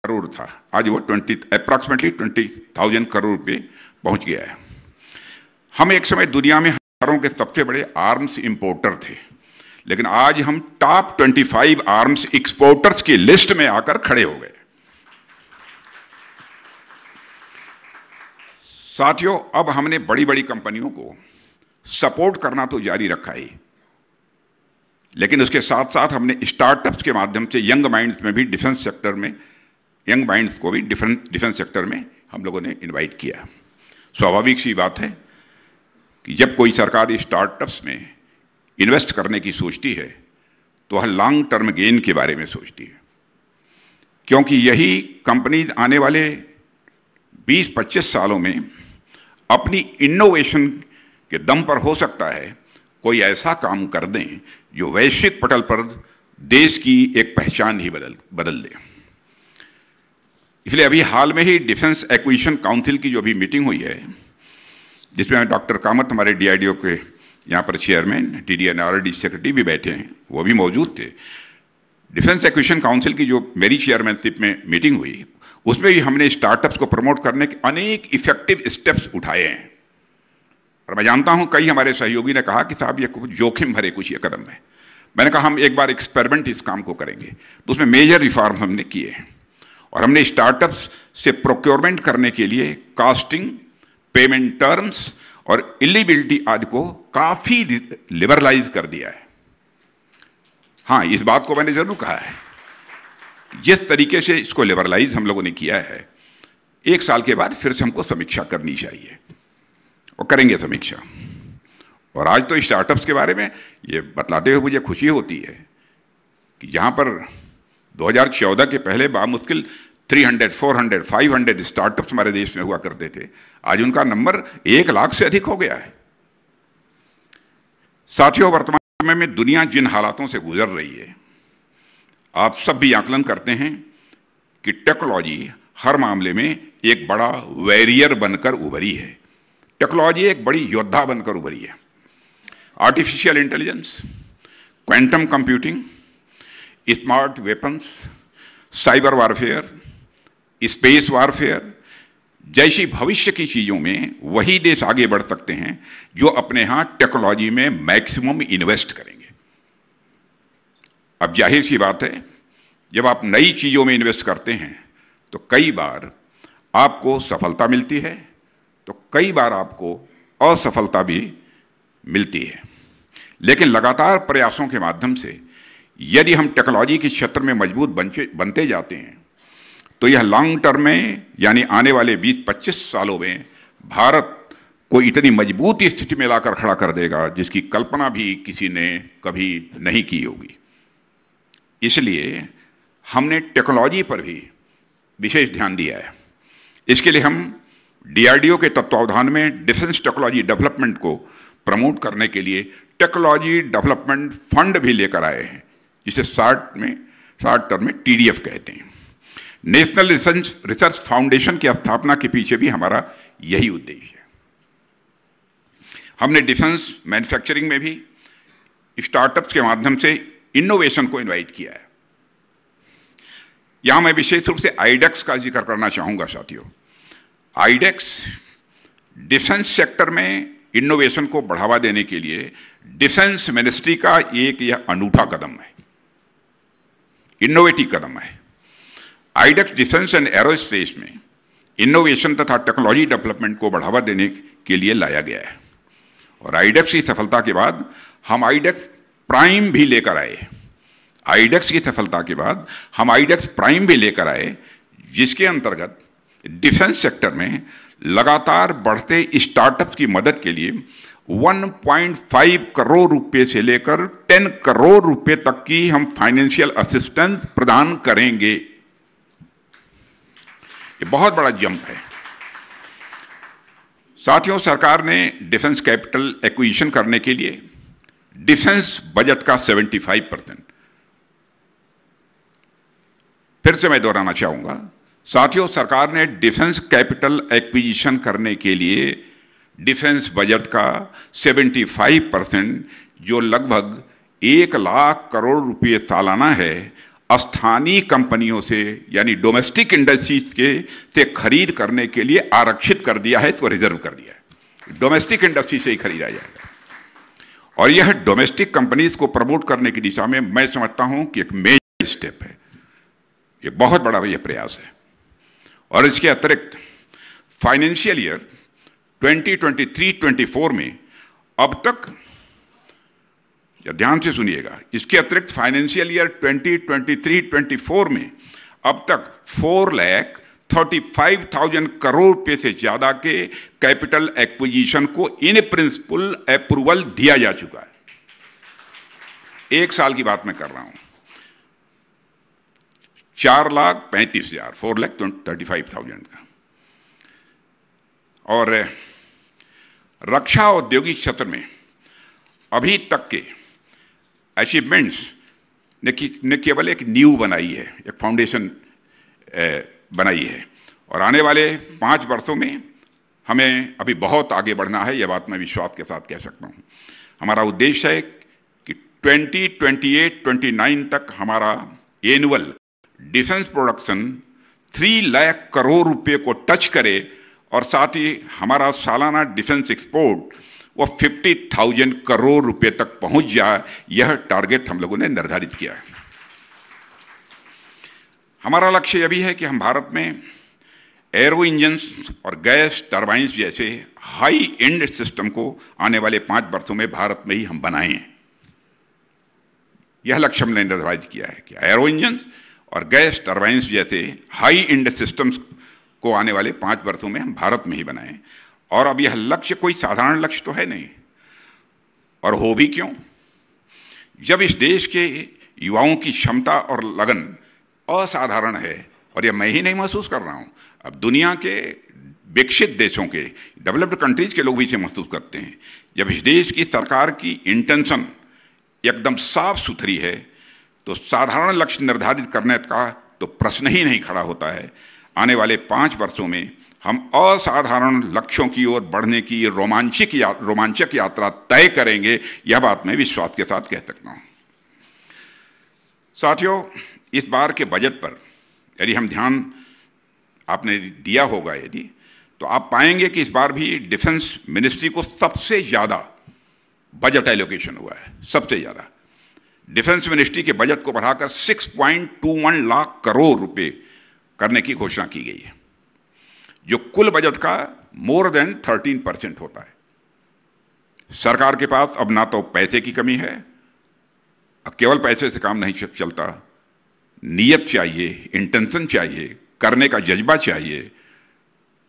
करोड़ था, आज वो अप्रॉक्सीमेटली 20,000 करोड़ रुपए पहुंच गया है। हम एक समय दुनिया में हथियारों के सबसे बड़े आर्म्स इंपोर्टर थे, लेकिन आज हम टॉप 25 आर्म्स एक्सपोर्टर्स की लिस्ट में आकर खड़े हो गए। साथियों, अब हमने बड़ी बड़ी कंपनियों को सपोर्ट करना तो जारी रखा है, लेकिन उसके साथ साथ हमने स्टार्टअप्स के माध्यम से यंग माइंड्स में भी डिफेंस सेक्टर में, यंग माइंड्स को भी डिफेंस सेक्टर में हम लोगों ने इनवाइट किया। स्वाभाविक सी बात है कि जब कोई सरकार स्टार्टअप्स में इन्वेस्ट करने की सोचती है तो वह लॉन्ग टर्म गेन के बारे में सोचती है, क्योंकि यही कंपनीज आने वाले 20-25 सालों में अपनी इनोवेशन के दम पर हो सकता है कोई ऐसा काम कर दें जो वैश्विक पटल पर देश की एक पहचान ही बदल दे। इसलिए अभी हाल में ही डिफेंस एक्विजिशन काउंसिल की जो अभी मीटिंग हुई है, जिसमें डॉक्टर कामत हमारे डीआरडीओ के यहां पर चेयरमैन, DDNRD सेक्रेटरी भी बैठे हैं, वो भी मौजूद थे। डिफेंस एक्विजिशन काउंसिल की जो मेरी चेयरमैनशिप में मीटिंग हुई, उसमें भी हमने स्टार्टअप्स को प्रमोट करने के अनेक इफेक्टिव स्टेप्स उठाए हैं। और मैं जानता हूं कई हमारे सहयोगी ने कहा कि साहब ये कुछ जोखिम भरे कुछ ये कदम है। मैंने कहा हम एक बार एक्सपेरिमेंट इस काम को करेंगे, तो उसमें मेजर रिफॉर्म हमने किए हैं और हमने स्टार्टअप्स से प्रोक्योरमेंट करने के लिए कॉस्टिंग, पेमेंट टर्म्स और एलिजिबिलिटी आदि को काफी लिबरलाइज कर दिया है। हां, इस बात को मैंने जरूर कहा है, जिस तरीके से इसको लिबरलाइज हम लोगों ने किया है, 1 साल के बाद फिर से हमको समीक्षा करनी चाहिए और करेंगे समीक्षा। और आज तो स्टार्टअप्स के बारे में ये बतलाते हुए मुझे खुशी होती है कि जहां पर 2014 के पहले बामुश्किल 300, 400, 500 स्टार्टअप्स हमारे देश में हुआ करते थे, आज उनका नंबर 1 लाख से अधिक हो गया है। साथियों, वर्तमान समय में दुनिया जिन हालातों से गुजर रही है, आप सब भी आकलन करते हैं कि टेक्नोलॉजी हर मामले में एक बड़ा वैरियर बनकर उभरी है। टेक्नोलॉजी एक बड़ी योद्धा बनकर उभरी है। Artificial intelligence, quantum computing, smart weapons, cyber warfare, space warfare जैसी भविष्य की चीजों में वही देश आगे बढ़ सकते हैं जो अपने यहां टेक्नोलॉजी में मैक्सिमम इन्वेस्ट करेंगे। अब जाहिर सी बात है, जब आप नई चीजों में इन्वेस्ट करते हैं तो कई बार आपको सफलता मिलती है, तो कई बार आपको असफलता भी मिलती है। लेकिन लगातार प्रयासों के माध्यम से यदि हम टेक्नोलॉजी के क्षेत्र में मजबूत बनते जाते हैं तो यह लॉन्ग टर्म में, यानी आने वाले 20-25 सालों में भारत को इतनी मजबूत स्थिति में लाकर खड़ा कर देगा जिसकी कल्पना भी किसी ने कभी नहीं की होगी। इसलिए हमने टेक्नोलॉजी पर भी विशेष ध्यान दिया है। इसके लिए हम डीआरडीओ के तत्वावधान में डिफेंस टेक्नोलॉजी डेवलपमेंट को प्रमोट करने के लिए टेक्नोलॉजी डेवलपमेंट फंड भी लेकर आए हैं, जिसे शॉर्ट टर्म में TDF कहते हैं। नेशनल रिसर्च फाउंडेशन की स्थापना के पीछे भी हमारा यही उद्देश्य है। हमने डिफेंस मैन्युफैक्चरिंग में भी स्टार्टअप्स के माध्यम से इनोवेशन को इनवाइट किया है। यहां मैं विशेष रूप से आईडेक्स का जिक्र करना चाहूंगा। साथियों, आईडेक्स डिफेंस सेक्टर में इनोवेशन को बढ़ावा देने के लिए डिफेंस मिनिस्ट्री का एक यह अनूठा कदम है, इनोवेटिव कदम है। आईडेक्स डिफेंस एंड एरोस्पेस में इनोवेशन तथा टेक्नोलॉजी डेवलपमेंट को बढ़ावा देने के लिए लाया गया है। और आईडेक्स की सफलता के बाद हम आईडेक्स प्राइम भी लेकर आए। आईडेक्स की सफलता के बाद हम आईडेक्स प्राइम भी लेकर आए, जिसके अंतर्गत डिफेंस सेक्टर में लगातार बढ़ते स्टार्टअप की मदद के लिए 1.5 करोड़ रुपए से लेकर 10 करोड़ रुपए तक की हम फाइनेंशियल असिस्टेंस प्रदान करेंगे। ये बहुत बड़ा जंप है। साथियों, सरकार ने डिफेंस कैपिटल एक्विजिशन करने के लिए डिफेंस बजट का 75%, फिर से मैं दोहराना चाहूंगा, साथियों, सरकार ने डिफेंस कैपिटल एक्विजिशन करने के लिए डिफेंस बजट का 75%, जो लगभग 1 लाख करोड़ रुपए सालाना है, स्थानीय कंपनियों से यानी डोमेस्टिक इंडस्ट्रीज के से खरीद करने के लिए आरक्षित कर दिया है, इसको रिजर्व कर दिया है। डोमेस्टिक इंडस्ट्री से ही खरीदा जाएगा और यह डोमेस्टिक कंपनीज को प्रमोट करने की दिशा में मैं समझता हूं कि एक मेजर स्टेप है। यह बहुत बड़ा यह प्रयास है। और इसके अतिरिक्त फाइनेंशियल ईयर 2023-24 में अब तक, या ध्यान से सुनिएगा, इसके अतिरिक्त फाइनेंशियल ईयर 2023-24 में अब तक 4,35,000 करोड़ रुपए से ज्यादा के कैपिटल एक्विजिशन को इन प्रिंसिपल अप्रूवल दिया जा चुका है। एक साल की बात मैं कर रहा हूं। 4,35,000, 4,35,000 का। और रक्षा औद्योगिक क्षेत्र में अभी तक के अचीवमेंट्स ने केवल एक नींव बनाई है, एक फाउंडेशन बनाई है और आने वाले 5 वर्षों में हमें अभी बहुत आगे बढ़ना है। यह बात मैं विश्वास के साथ कह सकता हूं। हमारा उद्देश्य है कि 2028-29 तक हमारा annual defence production 3 lakh crore रुपए को टच करे और साथ ही हमारा सालाना डिफेंस एक्सपोर्ट वो 50,000 करोड़ रुपए तक पहुंच जाए। यह टारगेट हम लोगों ने निर्धारित किया है। हमारा लक्ष्य यह भी है कि हम भारत में एरो इंजन्स और गैस टरबाइंस जैसे हाई एंड सिस्टम को आने वाले 5 वर्षों में भारत में ही हम बनाएं। यह लक्ष्य हमने निर्धारित किया है कि एरो इंजन्स और गैस टरबाइंस जैसे हाई एंड सिस्टम्स को आने वाले 5 वर्षों में हम भारत में ही बनाएं। और अब यह लक्ष्य कोई साधारण लक्ष्य तो है नहीं, और हो भी क्यों, जब इस देश के युवाओं की क्षमता और लगन असाधारण है, और यह मैं ही नहीं महसूस कर रहा हूं, अब दुनिया के विकसित देशों के, डेवलप्ड कंट्रीज के लोग भी इसे महसूस करते हैं। जब इस देश की सरकार की इंटेंशन एकदम साफ सुथरी है तो साधारण लक्ष्य निर्धारित करने का तो प्रश्न ही नहीं खड़ा होता है। आने वाले 5 वर्षों में हम असाधारण लक्ष्यों की ओर बढ़ने की रोमांचक यात्रा तय करेंगे। यह बात मैं विश्वास के साथ कह सकता हूं। साथियों, इस बार के बजट पर यदि हम ध्यान आपने दिया होगा यदि, तो आप पाएंगे कि इस बार भी डिफेंस मिनिस्ट्री को सबसे ज्यादा बजट एलोकेशन हुआ है। सबसे ज्यादा डिफेंस मिनिस्ट्री के बजट को बढ़ाकर 6.21 लाख करोड़ रुपए करने की घोषणा की गई है, जो कुल बजट का मोर देन 13% होता है। सरकार के पास अब ना तो पैसे की कमी है, अब केवल पैसे से काम नहीं चलता, नीयत चाहिए, इंटेंशन चाहिए, करने का जज्बा चाहिए।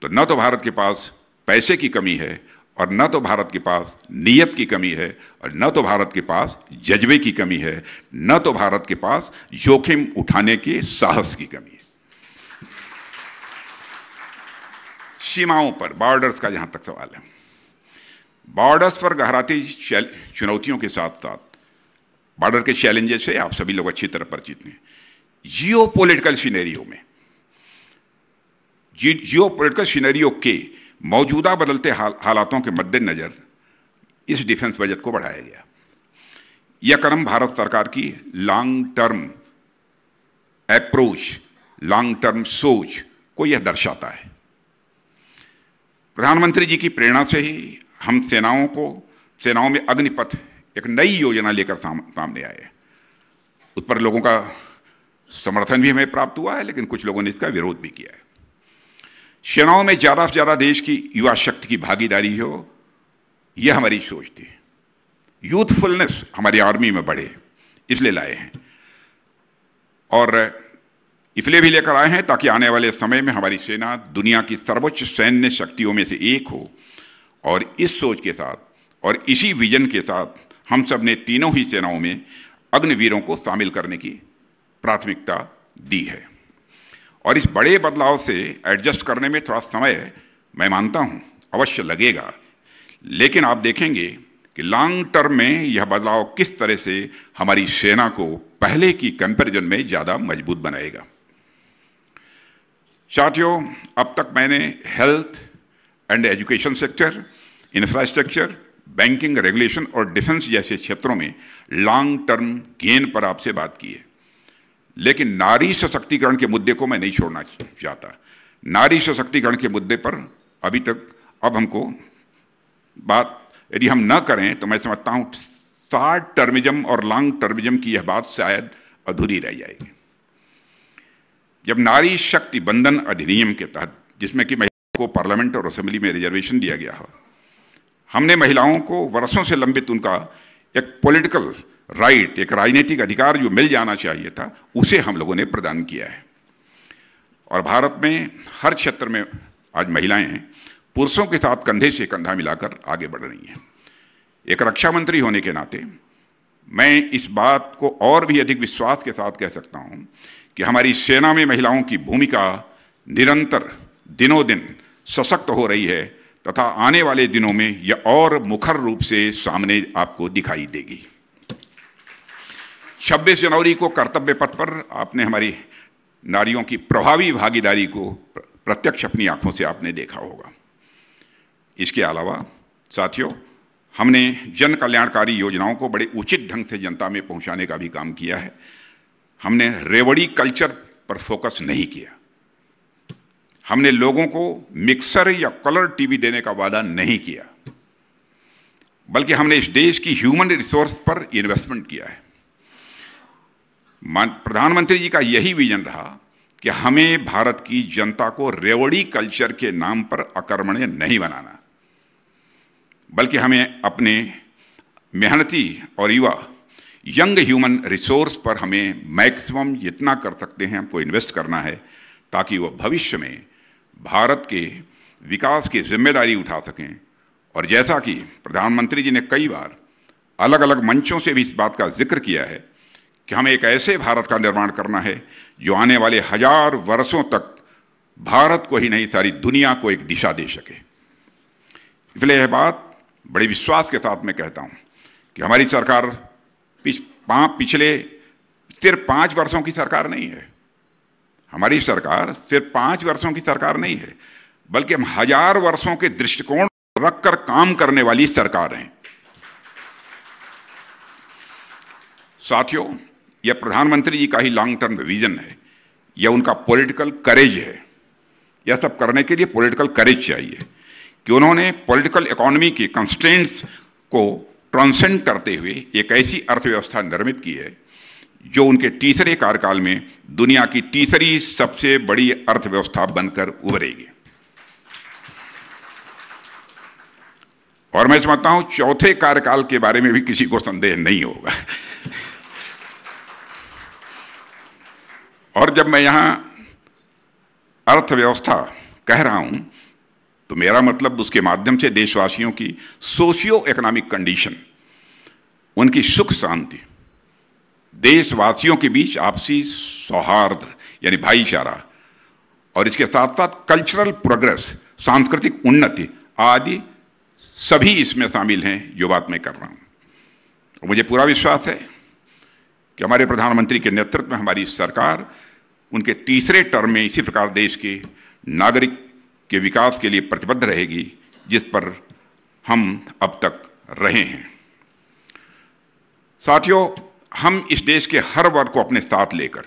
तो न तो भारत के पास पैसे की कमी है और न तो भारत के पास नीयत की कमी है और न तो भारत के पास जज्बे की कमी है, न तो भारत के पास जोखिम उठाने के साहस की कमी है। सीमाओं पर, बॉर्डर्स का जहां तक सवाल है, बॉर्डर्स पर गहराती चुनौतियों के साथ साथ बॉर्डर के चैलेंजेस से आप सभी लोग अच्छी तरह परिचित हैं। जियोपॉलिटिकल सिनेरियो में, जियोपॉलिटिकल सिनेरियो के मौजूदा बदलते हालातों के मद्देनजर इस डिफेंस बजट को बढ़ाया गया। यह कदम भारत सरकार की long term approach, long term सोच को यह दर्शाता है। प्रधानमंत्री जी की प्रेरणा से ही हम सेनाओं में अग्निपथ एक नई योजना लेकर सामने आए। उस पर लोगों का समर्थन भी हमें प्राप्त हुआ है, लेकिन कुछ लोगों ने इसका विरोध भी किया है। सेनाओं में ज्यादा से ज्यादा देश की युवा शक्ति की भागीदारी हो, यह हमारी सोच थी। यूथफुलनेस हमारी आर्मी में बढ़े, इसलिए लाए हैं, और इसलिए भी लेकर आए हैं ताकि आने वाले समय में हमारी सेना दुनिया की सर्वोच्च सैन्य शक्तियों में से एक हो। और इस सोच के साथ और इसी विजन के साथ हम सब ने तीनों ही सेनाओं में अग्निवीरों को शामिल करने की प्राथमिकता दी है। और इस बड़े बदलाव से एडजस्ट करने में थोड़ा समय, मैं मानता हूं, अवश्य लगेगा, लेकिन आप देखेंगे कि लॉन्ग टर्म में यह बदलाव किस तरह से हमारी सेना को पहले की कंपैरिजन में ज्यादा मजबूत बनाएगा। साथियों, अब तक मैंने health and education sector, infrastructure, banking, regulation और डिफेंस जैसे क्षेत्रों में लॉन्ग टर्म गेन पर आपसे बात की है। लेकिन नारी सशक्तिकरण के मुद्दे को मैं नहीं छोड़ना चाहता। नारी सशक्तिकरण के मुद्दे पर अभी तक अब हमको बात यदि हम न करें तो मैं समझता हूं शॉर्ट टर्मिज्म और लॉन्ग टर्मिज्म की यह बात शायद अधूरी रह जाएगी। जब नारी शक्ति बंधन अधिनियम के तहत, जिसमें कि महिलाओं को पार्लियामेंट और असेंबली में रिजर्वेशन दिया गया हो, हमने महिलाओं को वर्षों से लंबित उनका एक पॉलिटिकल राइट, एक राजनीतिक अधिकार जो मिल जाना चाहिए था, उसे हम लोगों ने प्रदान किया है। और भारत में हर क्षेत्र में आज महिलाएं पुरुषों के साथ कंधे से कंधा मिलाकर आगे बढ़ रही हैं। एक रक्षा मंत्री होने के नाते मैं इस बात को और भी अधिक विश्वास के साथ कह सकता हूं कि हमारी सेना में महिलाओं की भूमिका निरंतर दिनों दिन सशक्त हो रही है तथा आने वाले दिनों में यह और मुखर रूप से सामने आपको दिखाई देगी। 26 जनवरी को कर्तव्य पथ पर आपने हमारी नारियों की प्रभावी भागीदारी को प्रत्यक्ष अपनी आंखों से आपने देखा होगा। इसके अलावा साथियों, हमने जन कल्याणकारी योजनाओं को बड़े उचित ढंग से जनता में पहुंचाने का भी काम किया है। हमने रेवड़ी कल्चर पर फोकस नहीं किया। हमने लोगों को मिक्सर या कलर टीवी देने का वादा नहीं किया, बल्कि हमने इस देश की ह्यूमन रिसोर्स पर इन्वेस्टमेंट किया है। प्रधानमंत्री जी का यही विजन रहा कि हमें भारत की जनता को रेवड़ी कल्चर के नाम पर अकर्मण्य नहीं बनाना, बल्कि हमें अपने मेहनती और युवा यंग ह्यूमन रिसोर्स पर हमें मैक्सिमम जितना कर सकते हैं हमको इन्वेस्ट करना है, ताकि वह भविष्य में भारत के विकास की जिम्मेदारी उठा सकें। और जैसा कि प्रधानमंत्री जी ने कई बार अलग अलग मंचों से भी इस बात का जिक्र किया है कि हमें एक ऐसे भारत का निर्माण करना है जो आने वाले 1000 वर्षों तक भारत को ही नहीं सारी दुनिया को एक दिशा दे सके। इसलिए यह बात बड़े विश्वास के साथ मैं कहता हूं कि हमारी सरकार पिछले सिर्फ 5 वर्षों की सरकार नहीं है। हमारी सरकार सिर्फ 5 वर्षों की सरकार नहीं है, बल्कि हम 1000 वर्षों के दृष्टिकोण रखकर काम करने वाली सरकार हैं। साथियों, यह प्रधानमंत्री जी का ही लॉन्ग टर्म विजन है, यह उनका पॉलिटिकल करेज है। यह सब करने के लिए पॉलिटिकल करेज चाहिए कि उन्होंने पॉलिटिकल इकोनॉमी के कंस्ट्रेंट्स को ट्रांसेंड करते हुए एक ऐसी अर्थव्यवस्था निर्मित की है जो उनके तीसरे कार्यकाल में दुनिया की तीसरी सबसे बड़ी अर्थव्यवस्था बनकर उभरेगी। और मैं समझता हूं चौथे कार्यकाल के बारे में भी किसी को संदेह नहीं होगा। और जब मैं यहां अर्थव्यवस्था कह रहा हूं तो मेरा मतलब उसके माध्यम से देशवासियों की सोशियो इकोनॉमिक कंडीशन, उनकी सुख शांति, देशवासियों के बीच आपसी सौहार्द यानी भाईचारा, और इसके साथ साथ कल्चरल प्रोग्रेस, सांस्कृतिक उन्नति आदि सभी इसमें शामिल हैं जो बात मैं कर रहा हूं। और मुझे पूरा विश्वास है कि हमारे प्रधानमंत्री के नेतृत्व में हमारी सरकार उनके तीसरे टर्म में इसी प्रकार देश के नागरिक के विकास के लिए प्रतिबद्ध रहेगी जिस पर हम अब तक रहे हैं। साथियों, हम इस देश के हर वर्ग को अपने साथ लेकर,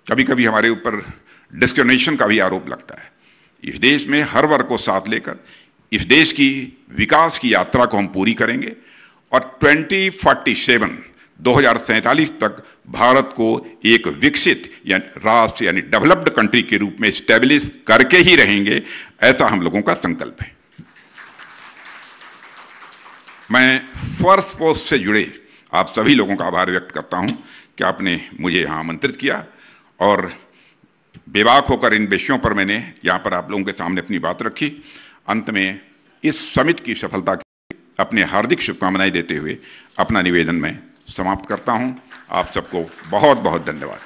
कभी कभी हमारे ऊपर डिस्क्रिमिनेशन का भी आरोप लगता है, इस देश में हर वर्ग को साथ लेकर इस देश की विकास की यात्रा को हम पूरी करेंगे और 2047 तक भारत को एक विकसित राष्ट्र यानी डेवलप्ड कंट्री के रूप में स्टैब्लिश करके ही रहेंगे, ऐसा हम लोगों का संकल्प है। मैं फर्स्ट पोस्ट से जुड़े आप सभी लोगों का आभार व्यक्त करता हूं कि आपने मुझे यहां आमंत्रित किया और बेबाक होकर इन विषयों पर मैंने यहां पर आप लोगों के सामने अपनी बात रखी। अंत में इस समिट की सफलता के अपने हार्दिक शुभकामनाएं देते हुए अपना निवेदन मैं समाप्त करता हूं। आप सबको बहुत बहुत धन्यवाद।